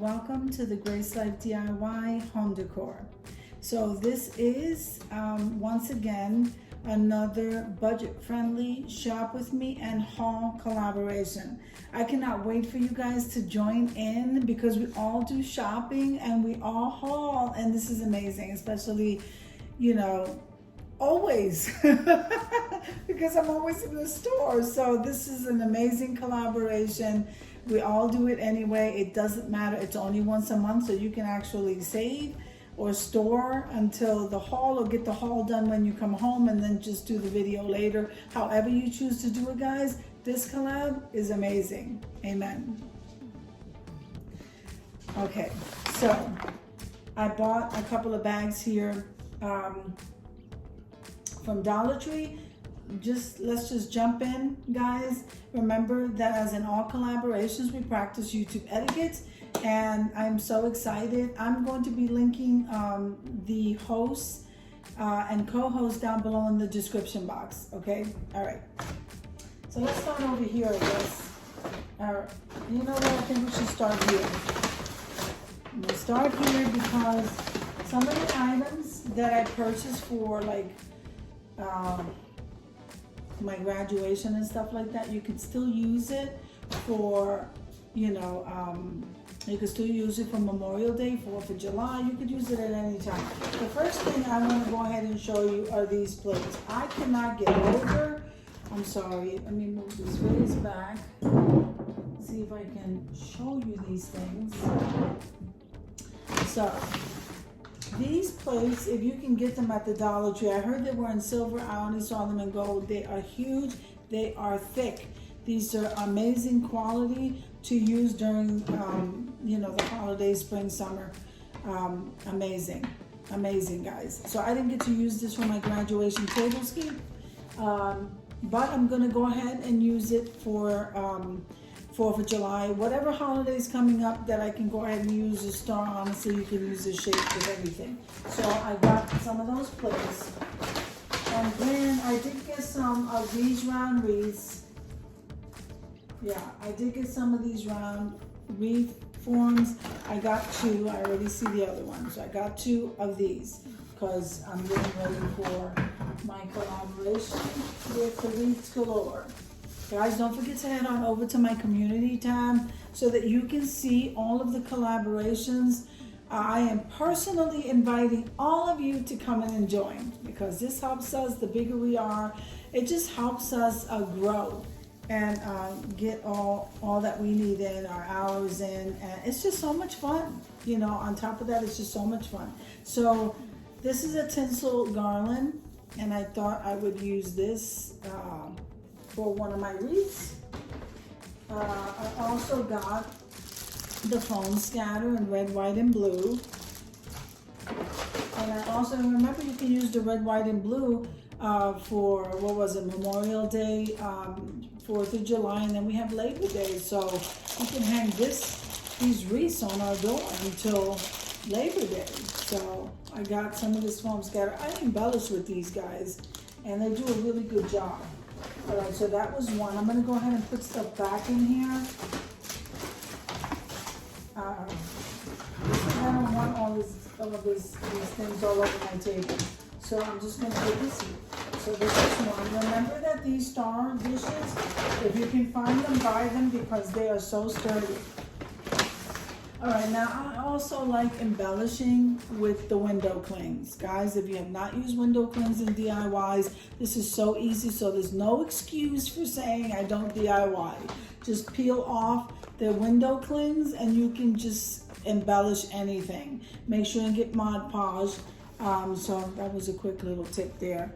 welcome to the Grace Life DIY Home Decor. So this is once again another budget-friendly shop with me and haul collaboration. I cannot wait for you guys to join in because we all do shopping and we all haul, and this is amazing, especially, you know, always because I'm always in the store. So this is an amazing collaboration. We all do it anyway. It doesn't matter. It's only once a month, so you can actually save or store until the haul, or get the haul done when you come home and then just do the video later. However you choose to do it, guys, this collab is amazing. Amen. Okay, so I bought a couple of bags here from Dollar Tree. Let's just jump in, guys. Remember that as in all collaborations, we practice YouTube etiquette, and I'm so excited. I'm going to be linking the hosts and co-hosts down below in the description box. Okay, all right. So let's start over here, I guess. You know what? I think we should start here. We'll start here because some of the items that I purchased for like my graduation and stuff like that, you can still use it for, you know, you can still use it for Memorial Day, 4th of July. You could use it at any time. The first thing I want to go ahead and show you are these plates. I cannot get over, I'm sorry, let me move this vase back. See if I can show you these things. So these plates, if you can get them at the Dollar Tree, I heard they were in silver, I only saw them in gold. They are huge, they are thick. These are amazing quality to use during, you know, the holidays, spring, summer. Amazing, amazing, guys. So I didn't get to use this for my graduation table scheme, but I'm gonna go ahead and use it for 4th of July, whatever holidays coming up that I can go ahead and use a star. Honestly, you can use this shape with everything. So I got some of those plates. And then I did get some of these round wreaths. Yeah, I did get some of these round wreath forms. I got two. I already see the other one. So I got two of these because I'm getting ready for my collaboration with the Wreaths Galore. Guys, don't forget to head on over to my community tab so that you can see all of the collaborations. I am personally inviting all of you to come in and join because this helps us. The bigger we are, it just helps us grow and get all that we need in, our hours in, and it's just so much fun. You know, on top of that, it's just so much fun. So this is a tinsel garland, and I thought I would use this for one of my wreaths. I also got the foam scatter in red, white, and blue. And I also, remember, you can use the red, white, and blue for, what was it, Memorial Day, 4th of July, and then we have Labor Day. So we can hang these wreaths on our door until Labor Day. So I got some of this foam scatter. I embellish with these guys, and they do a really good job. All right, so that was one. I'm gonna go ahead and put stuff back in here. I don't want all of these things all over my table. So I'm just gonna put this here. So this is one. Remember that these star dishes, if you can find them, buy them because they are so sturdy. All right, now I also like embellishing with the window clings. Guys, if you have not used window clings in DIYs, this is so easy, so there's no excuse for saying I don't DIY. Just peel off the window clings and you can just embellish anything. Make sure and get Mod Podge. So that was a quick little tip there.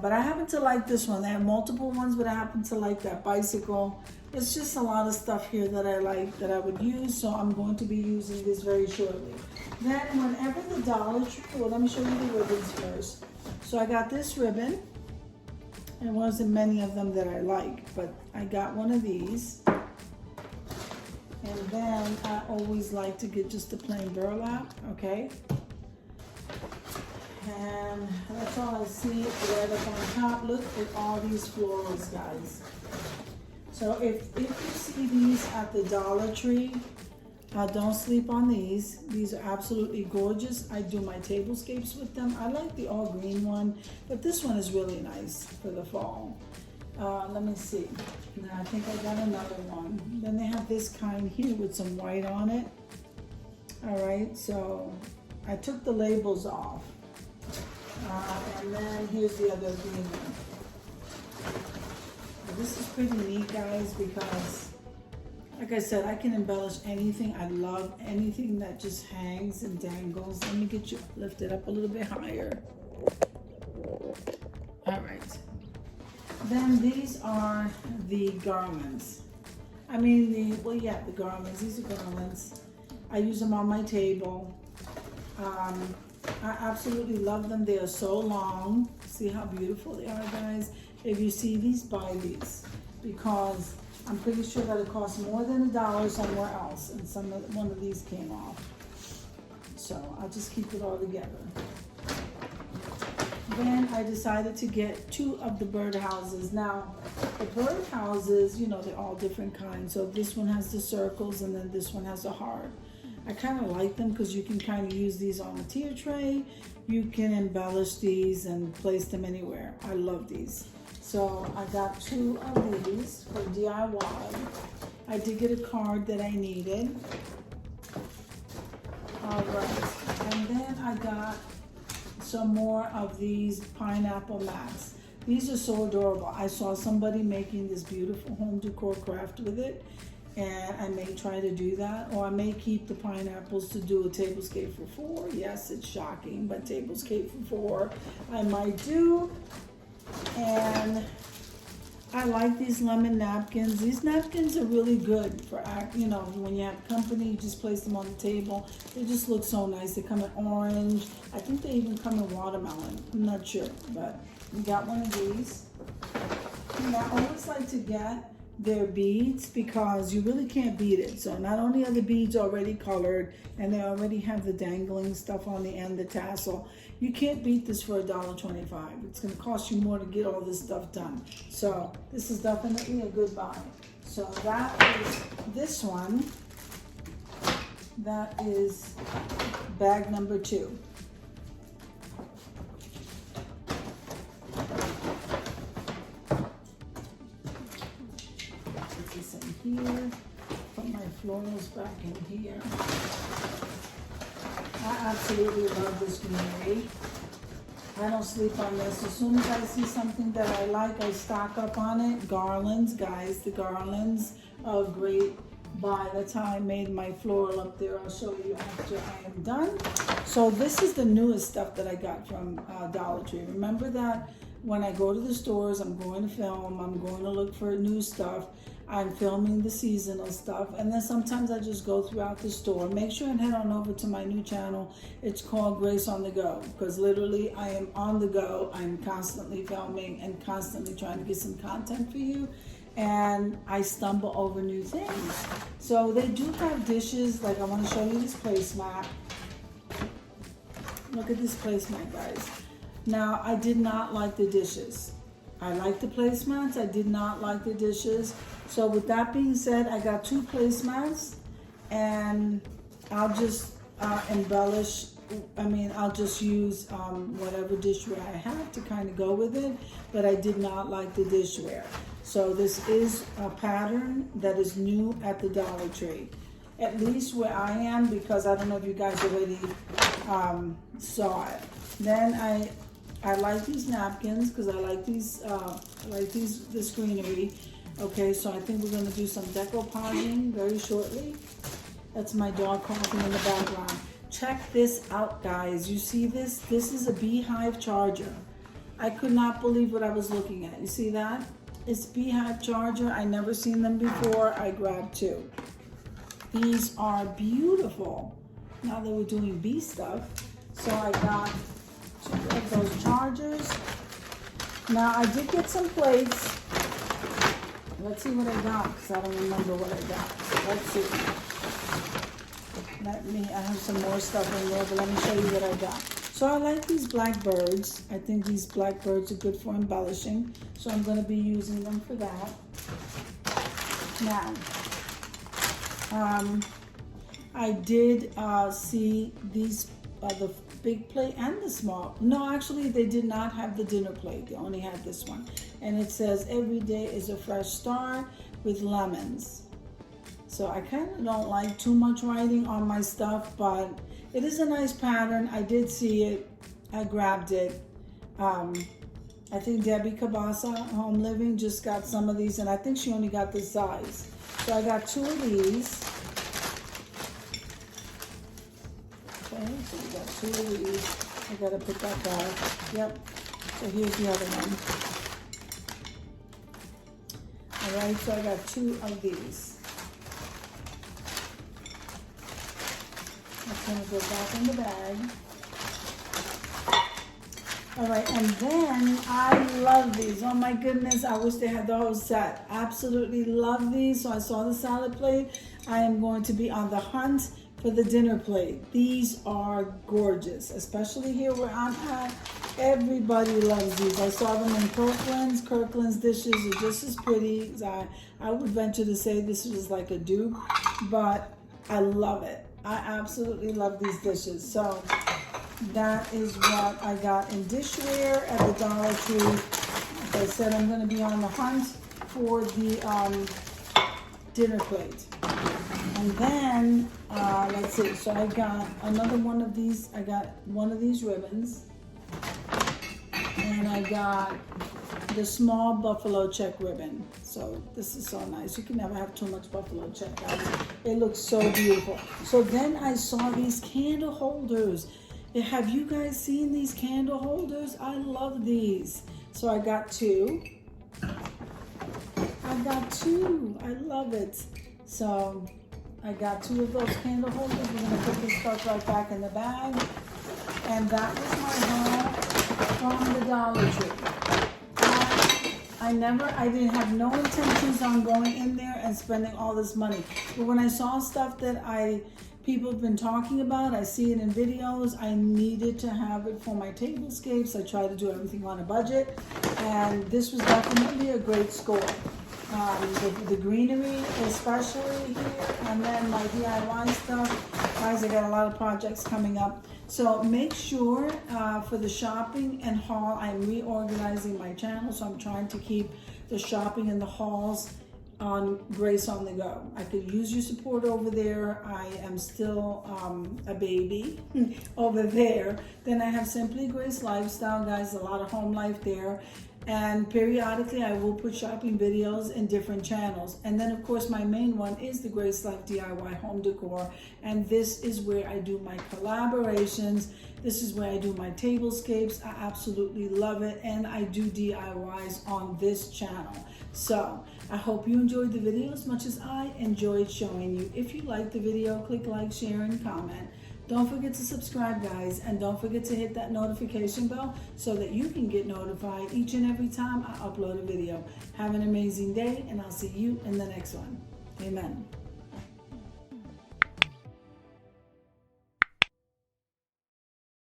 But I happen to like this one. They have multiple ones, but I happen to like that bicycle. It's just a lot of stuff here that I like, that I would use, so I'm going to be using this very shortly. Then whenever the Dollar Tree, well, let me show you the ribbons first. So I got this ribbon. There wasn't many of them that I like, but I got one of these. And then I always like to get just the plain burlap, okay? And that's all I see right up on top. Look at all these florals, guys. So if you see these at the Dollar Tree, Don't sleep on these. These are absolutely gorgeous. I do my tablescapes with them. I like the all green one, but this one is really nice for the fall. Let me see. Now, I think I got another one. Then they have this kind here with some white on it. All right, so I took the labels off. And then here's the other green one. This is pretty neat, guys, because like I said, I can embellish anything. I love anything that just hangs and dangles. Let me get you lifted up a little bit higher. All right. Then these are the garlands. I mean, the garlands. These are garlands. I use them on my table. I absolutely love them. They are so long. See how beautiful they are, guys? If you see these, buy these, because I'm pretty sure that it costs more than $1 somewhere else, and one of these came off. So I'll just keep it all together. Then I decided to get 2 of the bird houses. Now, the bird houses, you know, they're all different kinds. So this one has the circles, and then this one has a heart. I kind of like them because you can kind of use these on a tier tray. You can embellish these and place them anywhere. I love these. So I got 2 of these for DIY. I did get a card that I needed. All right, and then I got some more of these pineapple mats. These are so adorable. I saw somebody making this beautiful home decor craft with it, and I may try to do that, or I may keep the pineapples to do a tablescape for 4. Yes, it's shocking, but tablescape for 4 I might do. And I like these lemon napkins. These napkins are really good for, you know, when you have company, you just place them on the table. They just look so nice. They come in orange. I think they even come in watermelon. I'm not sure, but we got one of these. And I always like to get their beads because you really can't beat it. So not only are the beads already colored and they already have the dangling stuff on the end, the tassel, you can't beat this for $1.25. It's going to cost you more to get all this stuff done. So this is definitely a good buy. So that is this one. That is bag number 2. Here, put my florals back in here. I absolutely love this greenery. I don't sleep on this. As soon as I see something that I like, I stock up on it. Garlands, guys, the garlands are great buy. That's how I made my floral up there. I'll show you after I am done. So this is the newest stuff that I got from Dollar Tree. Remember that when I go to the stores, I'm going to film, I'm going to look for new stuff. I'm filming the seasonal stuff, and then sometimes I just go throughout the store. Make sure and head on over to my new channel. It's called Grace on the Go, because literally I am on the go. I'm constantly filming and constantly trying to get some content for you, and I stumble over new things. So they do have dishes. Like, I want to show you this placemat. Look at this placemat, guys. Now, I did not like the dishes. I like the placemats. I did not like the dishes. So with that being said, I got 2 placemats, and I'll just embellish. I mean, I'll just use whatever dishware I have to kind of go with it, but I did not like the dishware. So this is a pattern that is new at the Dollar Tree, at least where I am, because I don't know if you guys already saw it. Then I like these napkins because I like these, this greenery. Okay, so I think we're gonna do some decoupaging very shortly. That's my dog coughing in the background. Check this out, guys. You see this? This is a beehive charger. I could not believe what I was looking at. You see that? It's beehive charger. I never seen them before. I grabbed 2. These are beautiful. Now that we're doing bee stuff. So I got 2 of those chargers. Now I did get some plates. Let's see what I got, because I don't remember what I got. Let's see. I have some more stuff in there, but let me show you what I got. So I like these blackbirds. I think these blackbirds are good for embellishing. So I'm going to be using them for that. Now, I did see these, the big plate and the small. No, actually they did not have the dinner plate. They only had this one. And it says, every day is a fresh start with lemons. So I kind of don't like too much writing on my stuff, but it is a nice pattern. I did see it. I grabbed it. I think Debbie Cabasa, Home Living, just got some of these, and I think she only got this size. So I got 2 of these. Okay, so we got 2 of these. I gotta put that back. Yep. So here's the other one. All right, so I got 2 of these. That's gonna go back in the bag. All right, and then I love these. Oh my goodness, I wish they had the whole set. Absolutely love these. So I saw the salad plate. I am going to be on the hunt for the dinner plate. These are gorgeous, especially here where I'm at. Everybody loves these. I saw them in Kirkland's. Kirkland's dishes are just as pretty. I would venture to say this was like a dupe, but I love it. I absolutely love these dishes. So that is what I got in dishware at the Dollar Tree. Like I said, I'm going to be on the hunt for the dinner plate. And then, let's see, so I got another one of these. I got one of these ribbons. And I got the small buffalo check ribbon. So this is so nice. You can never have too much buffalo check, guys. It looks so beautiful. So then I saw these candle holders. Have you guys seen these candle holders? I love these. So I got 2. I love it. So I got 2 of those candle holders. We're gonna put this stuff right back in the bag. And that was my haul from the Dollar Tree. I didn't have no intentions on going in there and spending all this money. But when I saw stuff that people have been talking about, I see it in videos, I needed to have it for my tablescapes. I try to do everything on a budget, and this was definitely a great score. The greenery, especially here, and then my DIY stuff. Guys, I got a lot of projects coming up. So make sure for the shopping and haul, I'm reorganizing my channel, so I'm trying to keep the shopping and the hauls on Grace on the Go. I could use your support over there. I am still a baby over there. Then I have Simply Grace Lifestyle, guys, a lot of home life there. And periodically I will put shopping videos in different channels. And then of course my main one is the Grace Life DIY Home Decor. And this is where I do my collaborations. This is where I do my tablescapes. I absolutely love it. And I do DIYs on this channel. So I hope you enjoyed the video as much as I enjoyed showing you. If you liked the video, click like, share, and comment. Don't forget to subscribe, guys, and don't forget to hit that notification bell so that you can get notified each and every time I upload a video. Have an amazing day, and I'll see you in the next one. Amen.